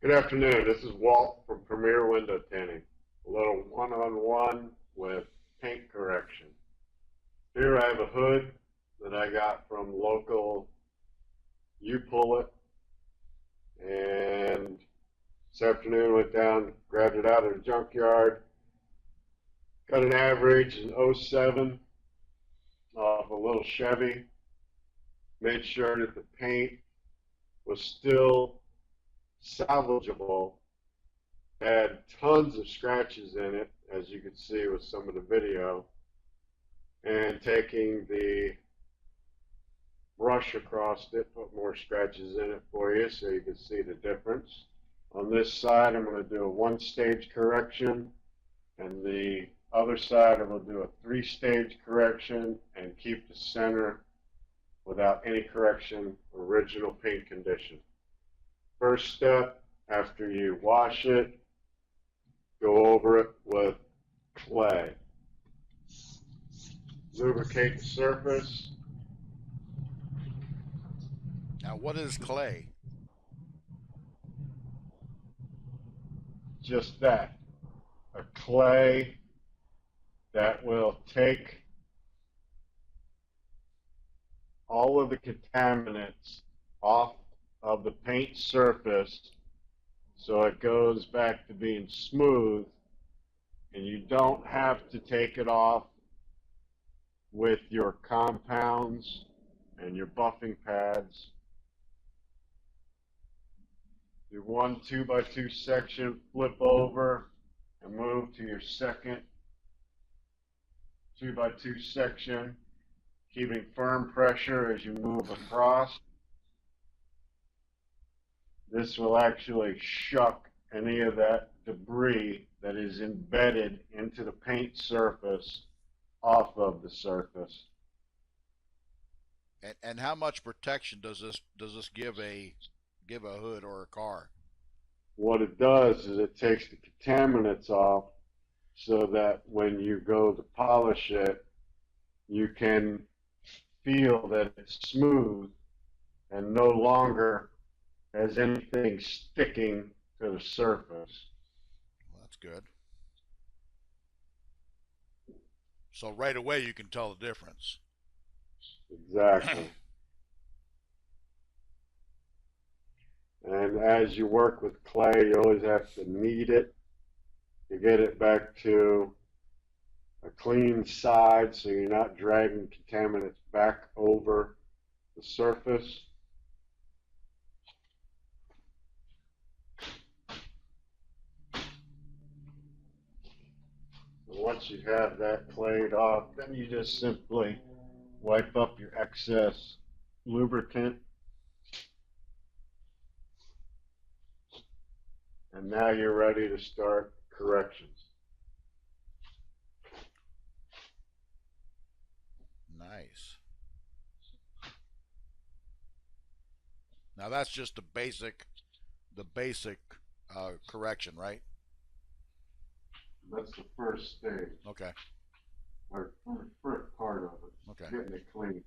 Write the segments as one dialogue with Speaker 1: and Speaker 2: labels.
Speaker 1: Good afternoon. This is Walt from Premier Window Tinting. A little one-on-one with paint correction. Here I have a hood that I got from local U-Pull-It, and this afternoon went down, grabbed it out of the junkyard, got an average in '07 off a little Chevy, made sure that the paint was still salvageable, had tons of scratches in it, as you can see with some of the video, and taking the brush across it, put more scratches in it for you so you can see the difference. On this side I'm going to do a one-stage correction, and the other side I'm going to do a three-stage correction and keep the center without any correction, original paint condition. First step, after you wash it, go over it with clay. Lubricate the surface.
Speaker 2: Now, what is clay?
Speaker 1: Just that, a clay that will take all of the contaminants off of the paint surface so it goes back to being smooth, and you don't have to take it off with your compounds and your buffing pads. Do one 2x2 section, flip over and move to your second 2x2 section, keeping firm pressure as you move across. This will actually shuck any of that debris that is embedded into the paint surface off of the surface.
Speaker 2: And how much protection does this give a hood or a car?
Speaker 1: What it does is it takes the contaminants off so that when you go to polish it, you can feel that it's smooth and no longer has anything sticking to the surface.
Speaker 2: Well, that's good. So right away you can tell the difference.
Speaker 1: Exactly. And as you work with clay, you always have to knead it to get it back to a clean side so you're not dragging contaminants back over the surface. Once you have that clayed off, then you just simply wipe up your excess lubricant. And now you're ready to start corrections.
Speaker 2: Nice. Now that's just the basic correction, right?
Speaker 1: That's the first stage.
Speaker 2: Okay.
Speaker 1: Or first part of it.
Speaker 2: Okay.
Speaker 1: Getting it clean.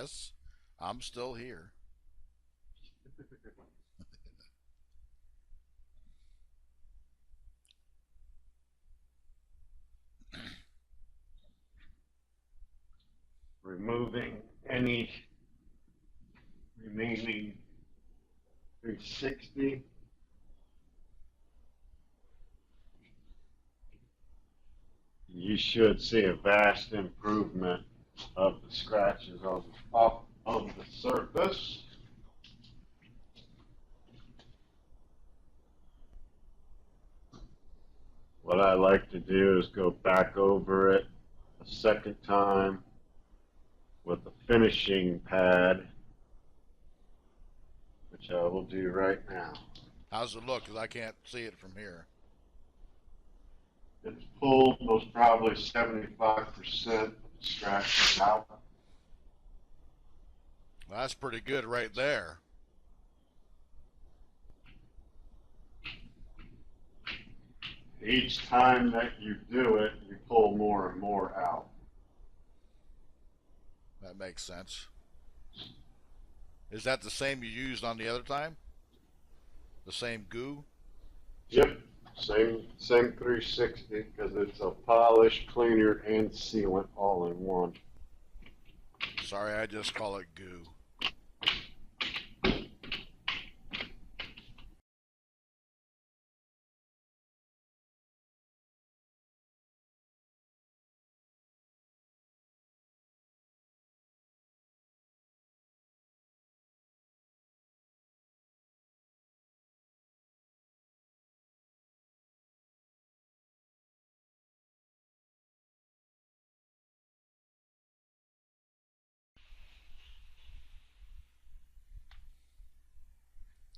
Speaker 2: Yes, I'm still here.
Speaker 1: Removing any remaining 360. You should see a vast improvement of the scratches on top of the surface. What I like to do is go back over it a second time with a finishing pad, which I will do right now.
Speaker 2: How's it look? Because I can't see it from here.
Speaker 1: It's pulled most probably 75% of the scratches out.
Speaker 2: Well, that's pretty good right there.
Speaker 1: Each time that you do it, you pull more and more out.
Speaker 2: That makes sense. Is that the same you used on the other time? The same goo?
Speaker 1: Yep, same 360 because it's a polish, cleaner, and sealant all in one.
Speaker 2: Sorry, I just call it goo.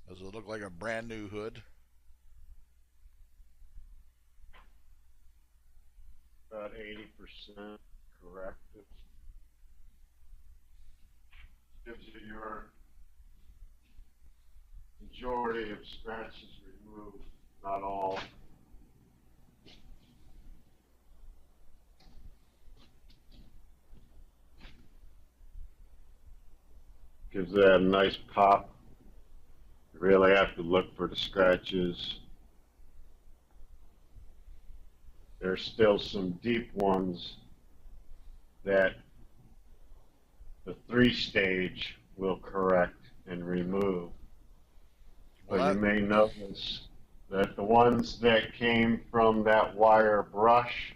Speaker 2: Does it look like a brand new hood?
Speaker 1: About 80% corrected. Gives you your majority of scratches removed, not all. Gives that a nice pop. You really have to look for the scratches. There's still some deep ones that the 3-stage will correct and remove.
Speaker 2: Well,
Speaker 1: But you may notice that the ones that came from that wire brush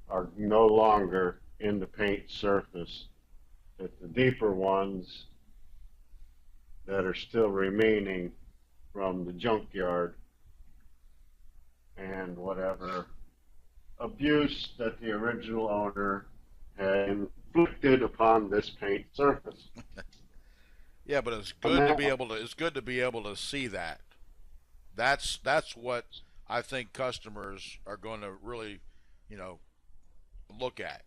Speaker 1: are no longer in the paint surface. That the deeper ones that are still remaining from the junkyard and whatever abuse that the original owner had inflicted upon this paint surface.
Speaker 2: yeah, but it's good to be able to. It's good to be able to see that. That's what I think customers are going to really, you know, look at.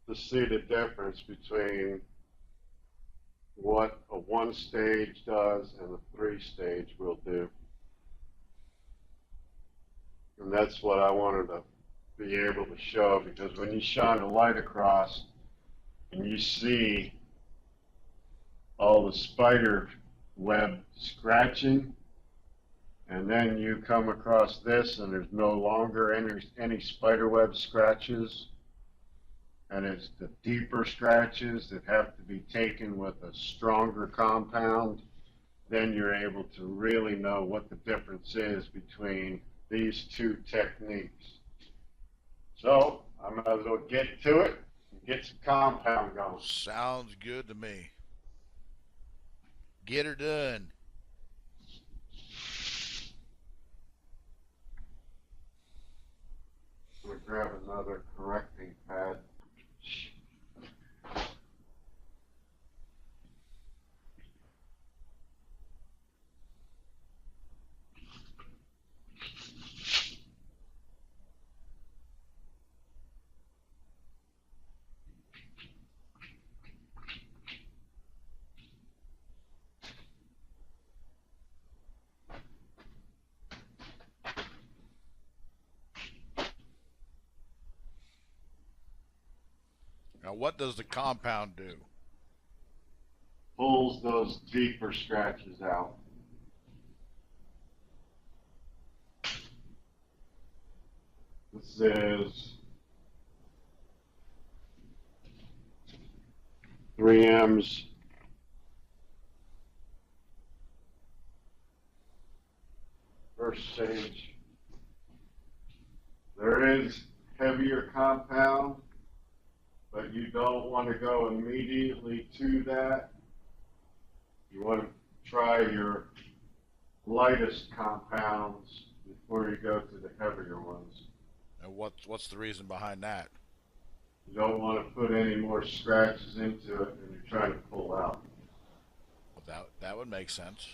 Speaker 1: To see the difference between what a 1-stage does and a 3-stage will do. And that's what I wanted to be able to show, because when you shine a light across and you see all the spider web scratching, and then you come across this and there's no longer any spider web scratches, and it's the deeper scratches that have to be taken with a stronger compound, then you're able to really know what the difference is between these two techniques. So I might as well get to it and get some compound going.
Speaker 2: Sounds good to me. Get her done.
Speaker 1: I'm going to grab another correcting pad.
Speaker 2: Now, what does the compound do?
Speaker 1: pulls those deeper scratches out. This is 3M's first stage. There is heavier compound, but you don't want to go immediately to that. You want to try your lightest compounds before you go to the heavier ones.
Speaker 2: And what's the reason behind that?
Speaker 1: You don't want to put any more scratches into it than you're trying to pull out.
Speaker 2: Well, that would make sense.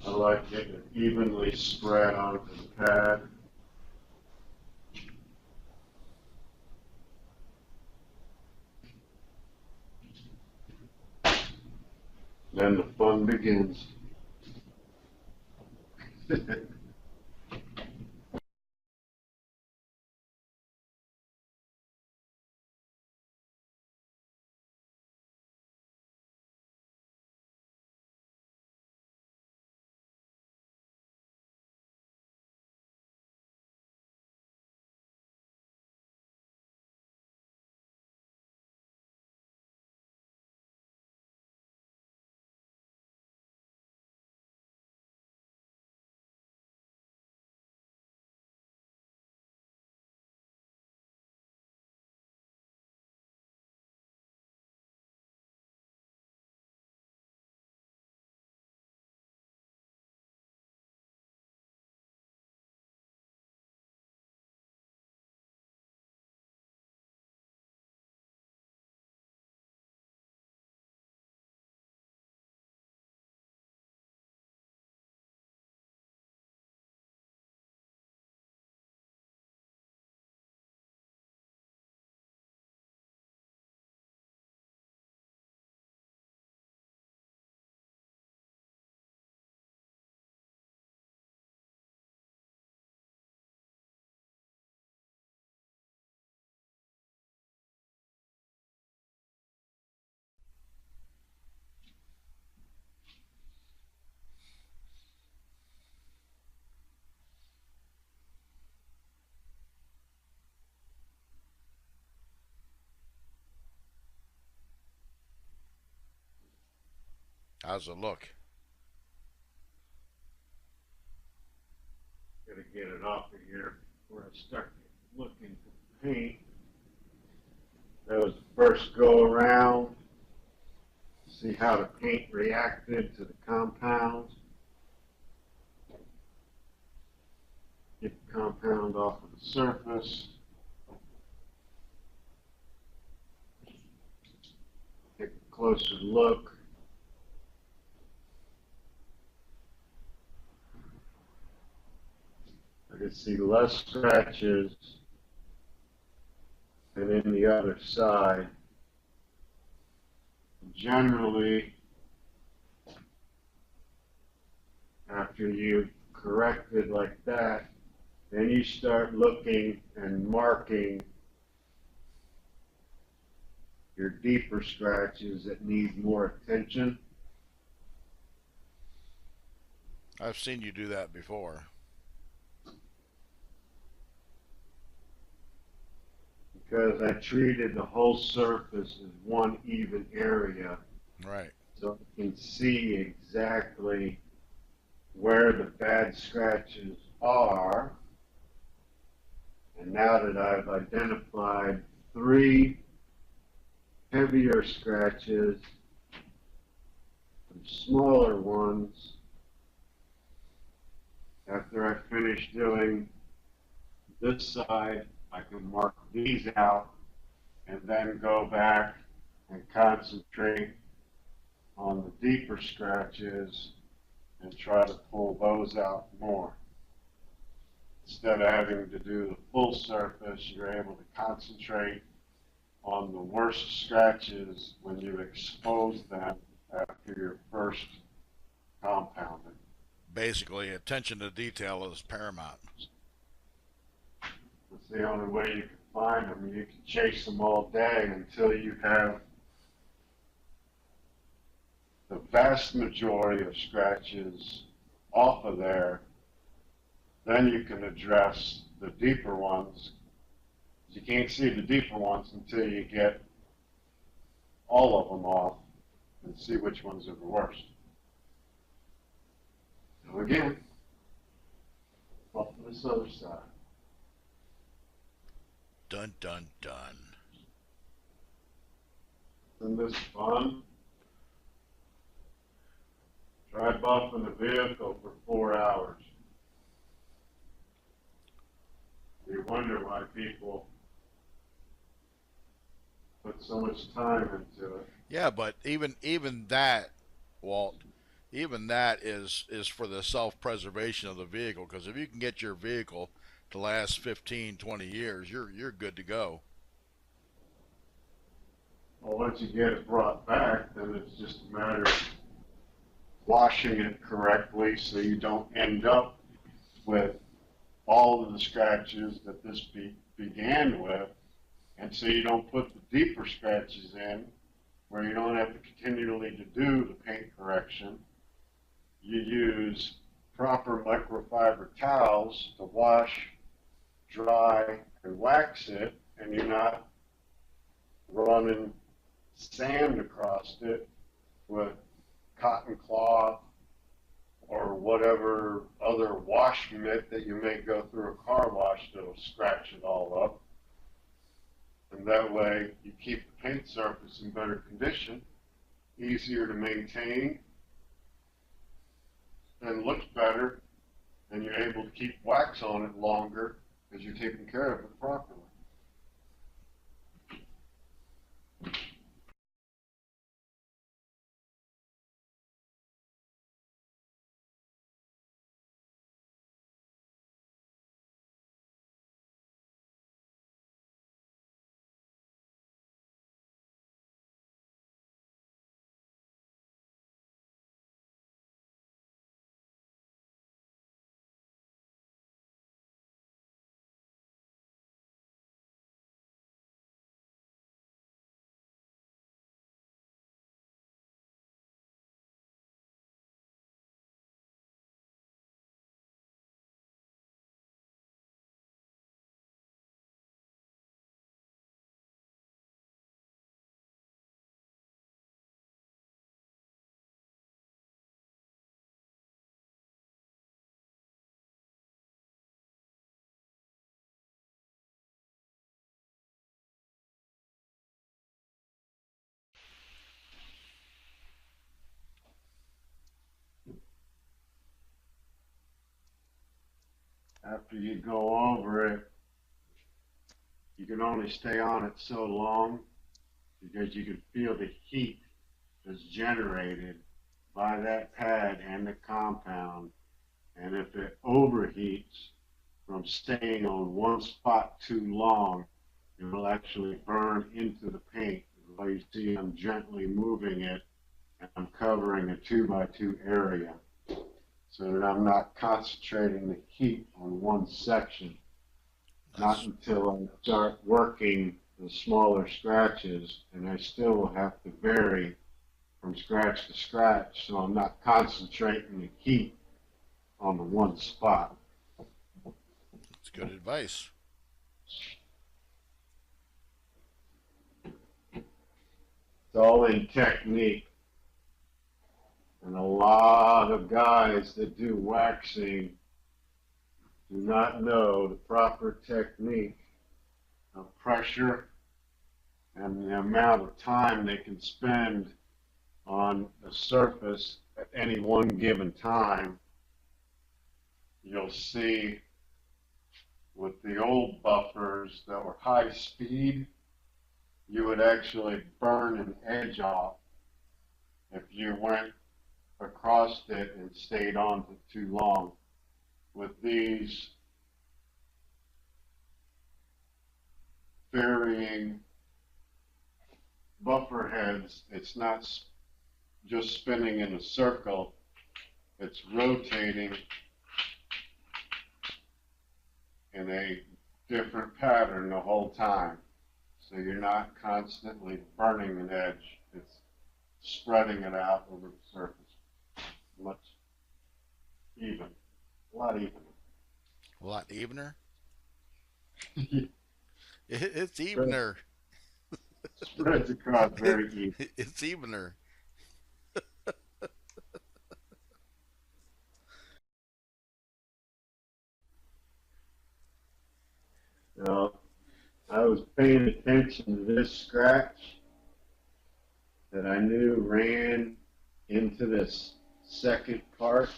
Speaker 1: I like getting it evenly spread onto the pad. Then the fun begins.
Speaker 2: How's it look?
Speaker 1: Gotta get it off of here before I start looking for paint. That was the first go around. See how the paint reacted to the compound. Get the compound off of the surface. Take a closer look. I can see less scratches than in the other side. Generally, after you've corrected like that, then you start looking and marking your deeper scratches that need more attention.
Speaker 2: I've seen you do that before.
Speaker 1: Because I treated the whole surface as one even area,
Speaker 2: Right.
Speaker 1: so I can see exactly where the bad scratches are. And now that I've identified 3 heavier scratches and smaller ones, after I finish doing this side, I can mark these out and then go back and concentrate on the deeper scratches and try to pull those out more. Instead of having to do the full surface, you're able to concentrate on the worst scratches when you expose them after your first compounding.
Speaker 2: basically attention to detail is paramount.
Speaker 1: It's the only way you can find them. You can chase them all day until you have the vast majority of scratches off of there. Then you can address the deeper ones. You can't see the deeper ones until you get all of them off and see which ones are the worst. So again, off to this other side.
Speaker 2: Dun dun dun.
Speaker 1: Isn't this fun? Try buffing the vehicle for 4 hours. You wonder why people put so much time into it.
Speaker 2: Yeah, but even that, Walt, even that is for the self-preservation of the vehicle. Because if you can get your vehicle to last 15, 20 years, you're good to go.
Speaker 1: Well, once you get it brought back, then it's just a matter of washing it correctly so you don't end up with all of the scratches that this began with, and so you don't put the deeper scratches in where you don't have to continually to do the paint correction. You use proper microfiber towels to wash, dry, and wax it, and you're not running sand across it with cotton cloth or whatever other wash mitt that you may go through a car wash that'll scratch it all up. And that way you keep the paint surface in better condition, easier to maintain, and looks better, and you're able to keep wax on it longer because you're taking care of it properly. After you go over it, you can only stay on it so long because you can feel the heat that's generated by that pad and the compound. And if it overheats from staying on one spot too long, it will actually burn into the paint. As you see, I'm gently moving it, and I'm covering a 2x2 area so that I'm not concentrating the heat on one section. Not until I start working the smaller scratches, and I still will have to vary from scratch to scratch, so I'm not concentrating the heat on the one spot.
Speaker 2: That's good advice.
Speaker 1: It's all in technique. And a lot of guys that do waxing do not know the proper technique of pressure and the amount of time they can spend on a surface at any one given time. You'll see with the old buffers that were high speed, you would actually burn an edge off if you went across it and stayed on for too long. With these varying buffer heads, it's not just spinning in a circle. it's rotating in a different pattern the whole time. So you're not constantly burning an edge. It's spreading it out over the surface. Much even. A lot evener.
Speaker 2: A lot evener.
Speaker 1: It
Speaker 2: It's evener.
Speaker 1: spreads across
Speaker 2: It,
Speaker 1: very even.
Speaker 2: it's evener.
Speaker 1: Now, I was paying attention to this scratch that I knew ran into this second part.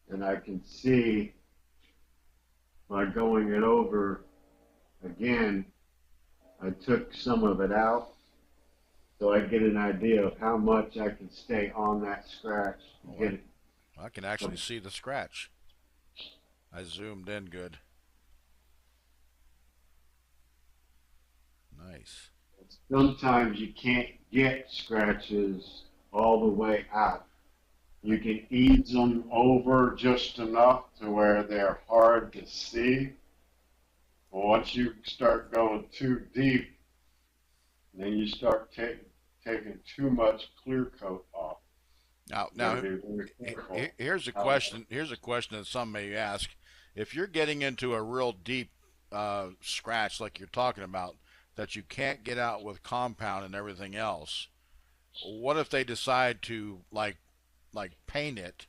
Speaker 1: And I can see by going it over again, I took some of it out so I get an idea of how much I can stay on that scratch.
Speaker 2: Oh,
Speaker 1: Get it.
Speaker 2: I can actually see the scratch. I zoomed in good. Nice.
Speaker 1: Sometimes you can't get scratches all the way out. You can ease them over just enough to where they're hard to see. But once you start going too deep, then you start taking too much clear coat off.
Speaker 2: Now, here's a question. Here's a question that some may ask: if you're getting into a real deep scratch, like you're talking about, that you can't get out with compound and everything else, what if they decide to like paint it,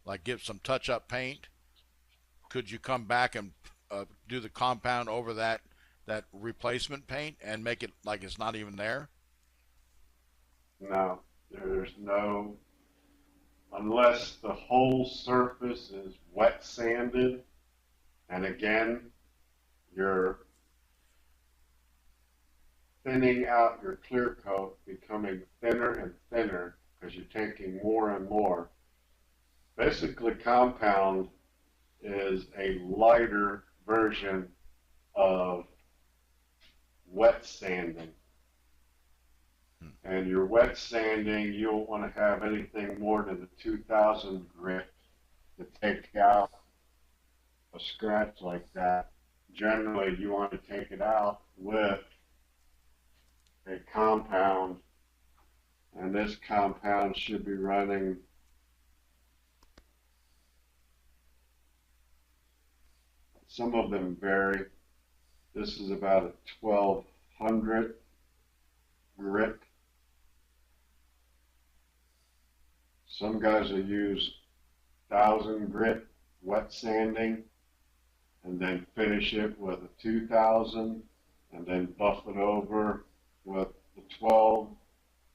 Speaker 2: like give some touch-up paint? Could you come back and do the compound over that replacement paint and make it like it's not even there?
Speaker 1: No, there's no, unless the whole surface is wet sanded, and again, you're thinning out your clear coat, becoming thinner and thinner because you're taking more and more. Basically, compound is a lighter version of wet sanding. And your wet sanding, you don't want to have anything more than the 2000 grit to take out a scratch like that. Generally, you want to take it out with a compound, and this compound should be running some of them vary. This is about a 1200 grit. Some guys will use 1000 grit wet sanding and then finish it with a 2000 and then buff it over with the 12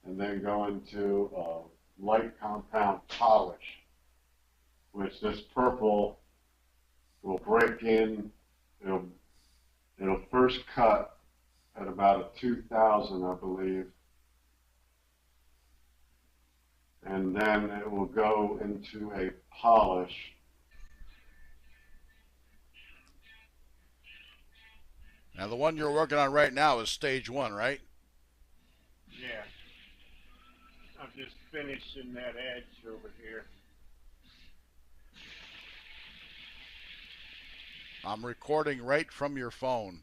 Speaker 1: and then go into a light compound polish, which this purple will break in. It'll first cut at about a 2000, I believe, and then it will go into a polish.
Speaker 2: Now the one you're working on right now is stage one, right?
Speaker 1: Yeah, I'm just finishing that edge over here.
Speaker 2: I'm recording right from your phone.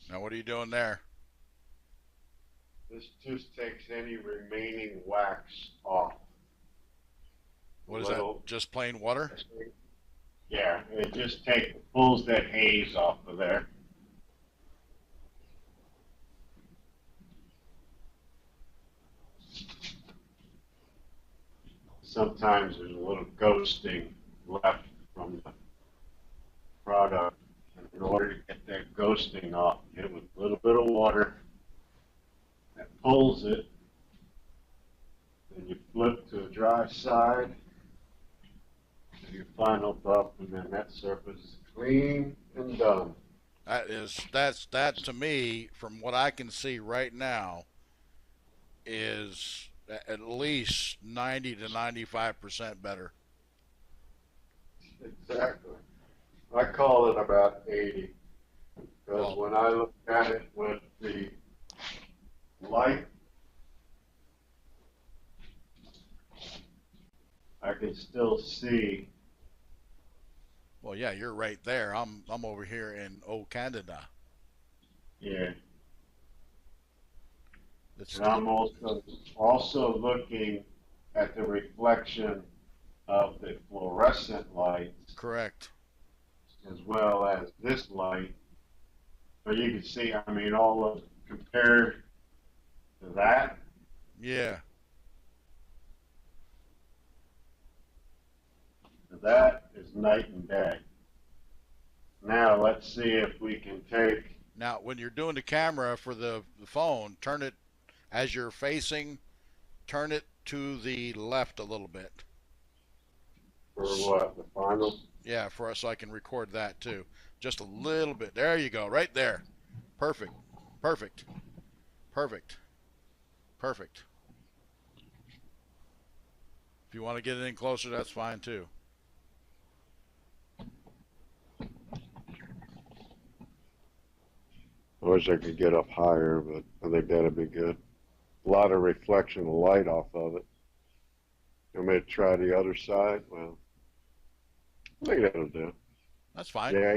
Speaker 2: Now what are you doing there?
Speaker 1: This just takes any remaining wax off.
Speaker 2: What is that? Just plain water?
Speaker 1: Yeah, it just pulls that haze off of there. Sometimes there's a little ghosting left from the product. And in order to get that ghosting off, hit it with a little bit of water that pulls it. Then you flip to a dry side, do your final buff, and then that surface is clean and done.
Speaker 2: That to me, from what I can see right now, is at least 90 to 95% better.
Speaker 1: Exactly. I call it about 80 because
Speaker 2: Well,
Speaker 1: when I look at it with the light, I can still see.
Speaker 2: well, yeah, you're right there. I'm over here in old Canada.
Speaker 1: Yeah.
Speaker 2: It's
Speaker 1: And I'm also looking at the reflection of the fluorescent lights
Speaker 2: correct.
Speaker 1: as well as this light. But you can see, I mean, all of compared to
Speaker 2: Yeah.
Speaker 1: that is night and day. Now let's see if we can take,
Speaker 2: Now, when you're doing the camera for the phone, turn it as you're facing, turn it to the left a little bit.
Speaker 1: for what, the final.
Speaker 2: Yeah, for us, so I can record that too. Just a little bit. There you go, right there. Perfect. Perfect. Perfect. Perfect. If you want to get it in closer, that's fine too.
Speaker 1: I wish I could get up higher, but I think that'd be good. A lot of reflection of light off of it. I'm going to try the other side. Well, I think that'll do.
Speaker 2: That's fine.
Speaker 1: Yeah,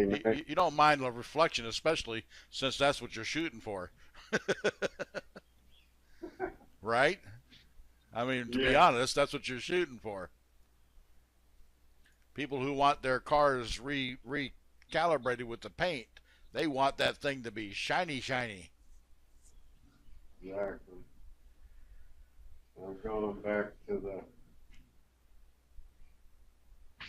Speaker 2: You don't mind the reflection, especially since that's what you're shooting for. Right? I mean, to be
Speaker 1: yeah,
Speaker 2: honest, that's what you're shooting for. People who want their cars recalibrated with the paint, they want that thing to be shiny, shiny.
Speaker 1: exactly. I'm going back to the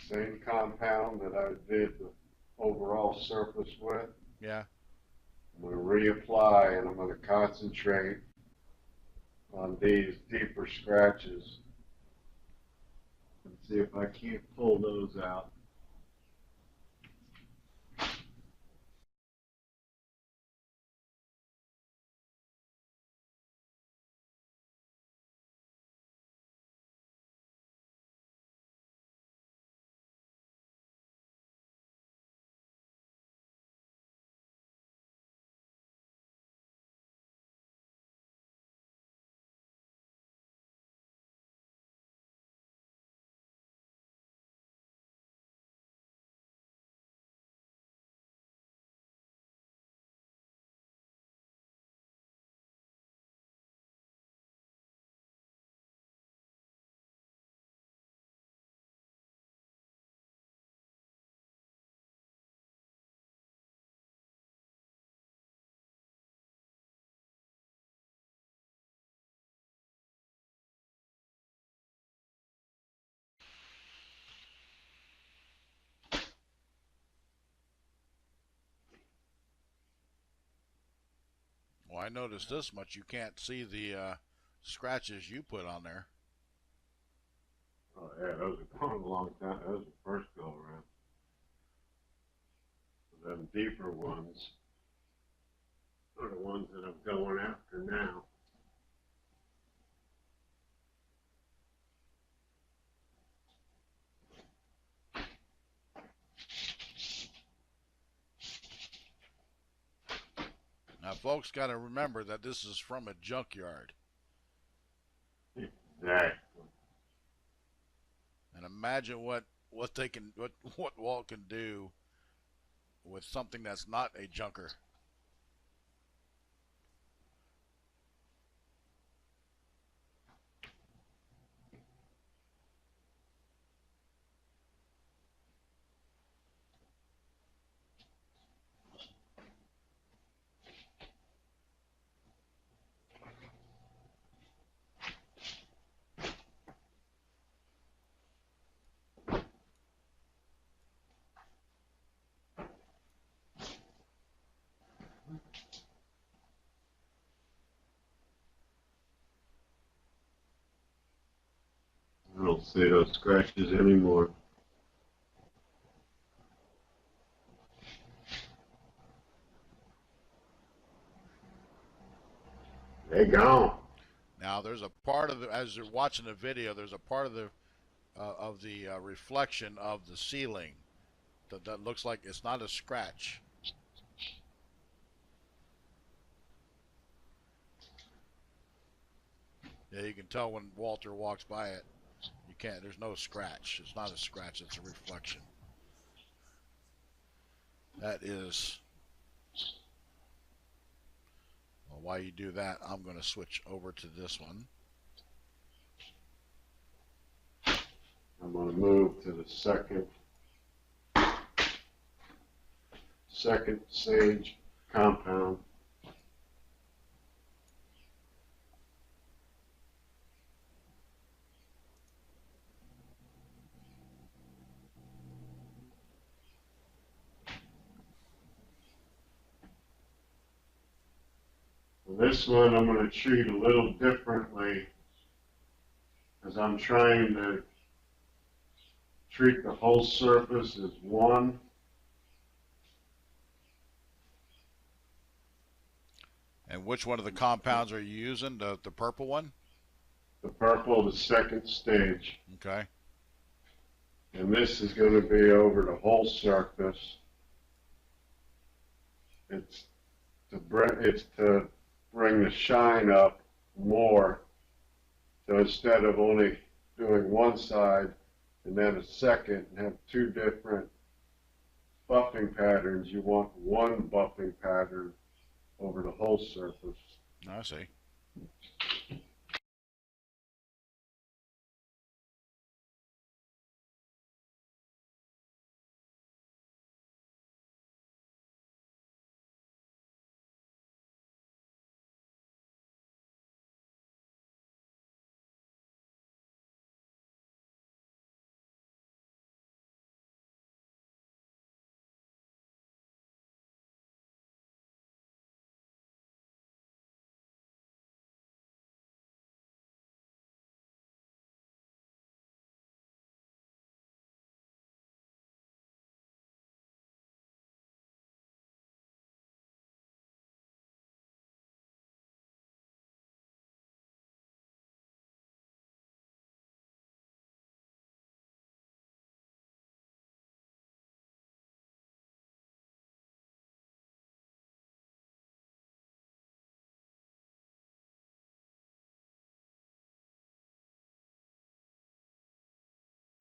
Speaker 1: same compound that I did the overall surface with.
Speaker 2: Yeah.
Speaker 1: I'm going to reapply and I'm going to concentrate on these deeper scratches and see if I can't pull those out.
Speaker 2: Well, I noticed this much. You can't see the scratches you put on there.
Speaker 1: Oh yeah, those are going a long time. Those are the first go around. Them deeper ones are the ones that I'm going after now.
Speaker 2: Now, folks, got to remember that this is from a junkyard.
Speaker 1: Exactly.
Speaker 2: And imagine what they can what Walt can do with something that's not a junker.
Speaker 1: don't see those scratches anymore. They gone.
Speaker 2: Now there's a part of the, as you're watching the video, there's a part of the reflection of the ceiling that looks like it's not a scratch. Yeah, you can tell when Walter walks by it. You can't. There's no scratch. It's not a scratch. It's a reflection. That is. Well, while you do that, I'm going to switch over to this one.
Speaker 1: I'm going to move to the second stage compound. This one I'm going to treat a little differently because I'm trying to treat the whole surface as one.
Speaker 2: And which one of the compounds are you using? The purple one?
Speaker 1: The purple, the second stage.
Speaker 2: Okay.
Speaker 1: And this is going to be over the whole surface. It's to bring the shine up more. So instead of only doing one side and then a second and have two different buffing patterns, you want one buffing pattern over the whole surface.
Speaker 2: I see.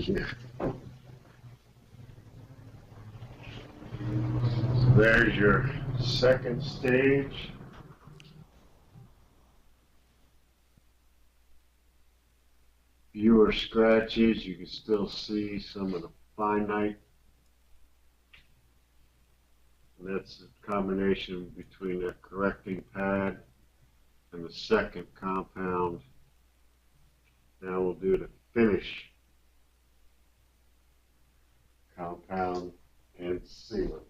Speaker 1: Yeah. So there's your second stage. Fewer scratches. You can still see some of the finite. And that's a combination between that correcting pad and the second compound. Now we'll do the finish compound and sealant.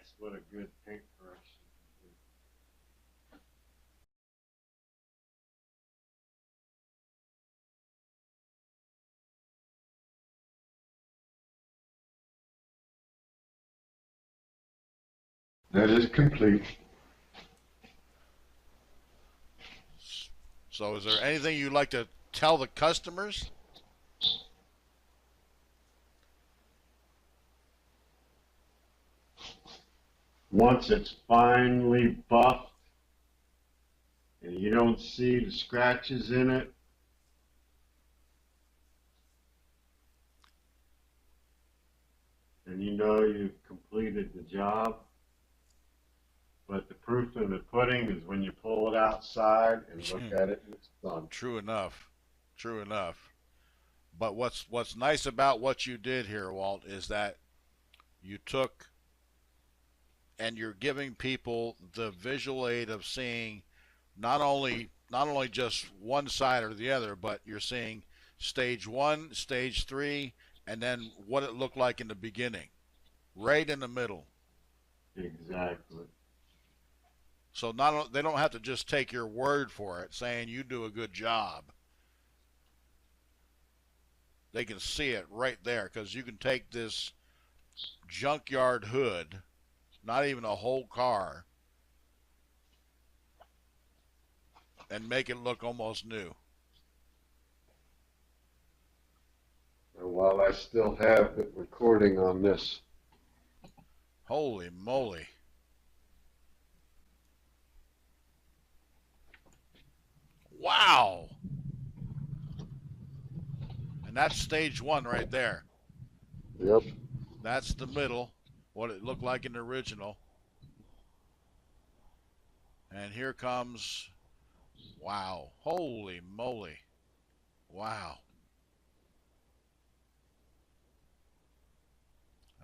Speaker 1: That's what a good paintbrush is. That is complete.
Speaker 2: So is there anything you'd like to tell the customers?
Speaker 1: Once it's finely buffed and you don't see the scratches in it, and you know you've completed the job. But the proof in the pudding is when you pull it outside and look at it and it's done.
Speaker 2: True enough. True enough. But what's nice about what you did here, Walt, is that you took and you're giving people the visual aid of seeing not only just one side or the other, but you're seeing stage one, stage three, and then what it looked like in the beginning, right in the middle.
Speaker 1: Exactly.
Speaker 2: So not they don't have to just take your word for it, saying you do a good job. They can see it right there because you can take this junkyard hood, not even a whole car, and make it look almost new.
Speaker 1: And while I still have it recording on this,
Speaker 2: Holy moly. Wow. And that's stage one right there.
Speaker 1: yep,
Speaker 2: That's the middle, what it looked like in the original. And here comes, wow, holy moly. Wow.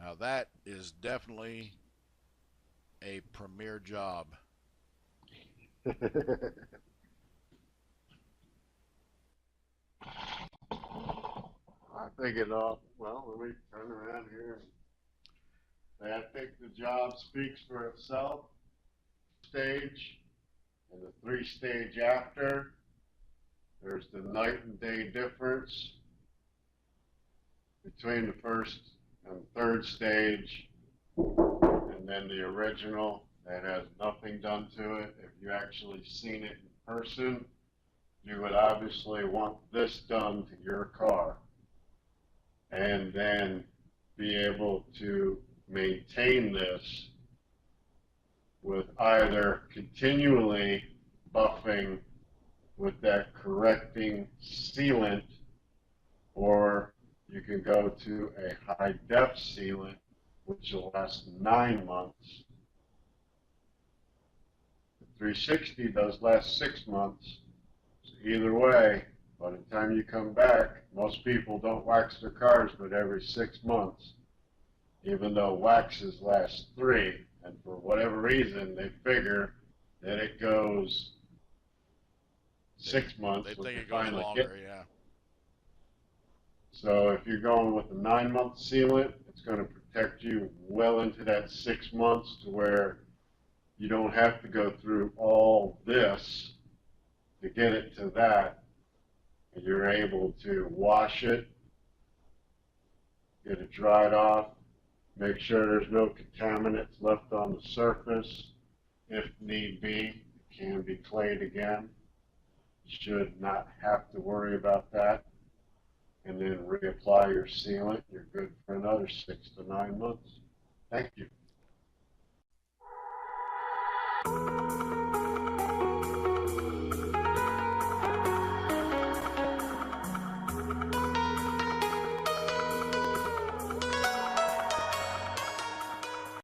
Speaker 2: Now that is definitely a premier job.
Speaker 1: I think it all. Well, let me turn around here. I think the job speaks for itself. Stage and the three-stage after. There's the night and day difference between the first and third stage, and then the original that has nothing done to it. If you actually seen it in person, you would obviously want this done to your car, and then be able to maintain this with either continually buffing with that correcting sealant, or you can go to a high def sealant, which will last 9 months. The 360 does last 6 months. So either way, by the time you come back, most people don't wax their cars but every 6 months, even though waxes last 3. And for whatever reason, they figure that it goes 6 months.
Speaker 2: They
Speaker 1: when
Speaker 2: think
Speaker 1: they
Speaker 2: it goes
Speaker 1: finally
Speaker 2: longer, yeah.
Speaker 1: So if you're going with a 9-month sealant, it's going to protect you well into that 6 months, to where you don't have to go through all this to get it to that. And you're able to wash it, get it dried off, make sure there's no contaminants left on the surface. If need be, it can be clayed again. You should not have to worry about that. And then reapply your sealant. You're good for another 6 to 9 months. Thank you.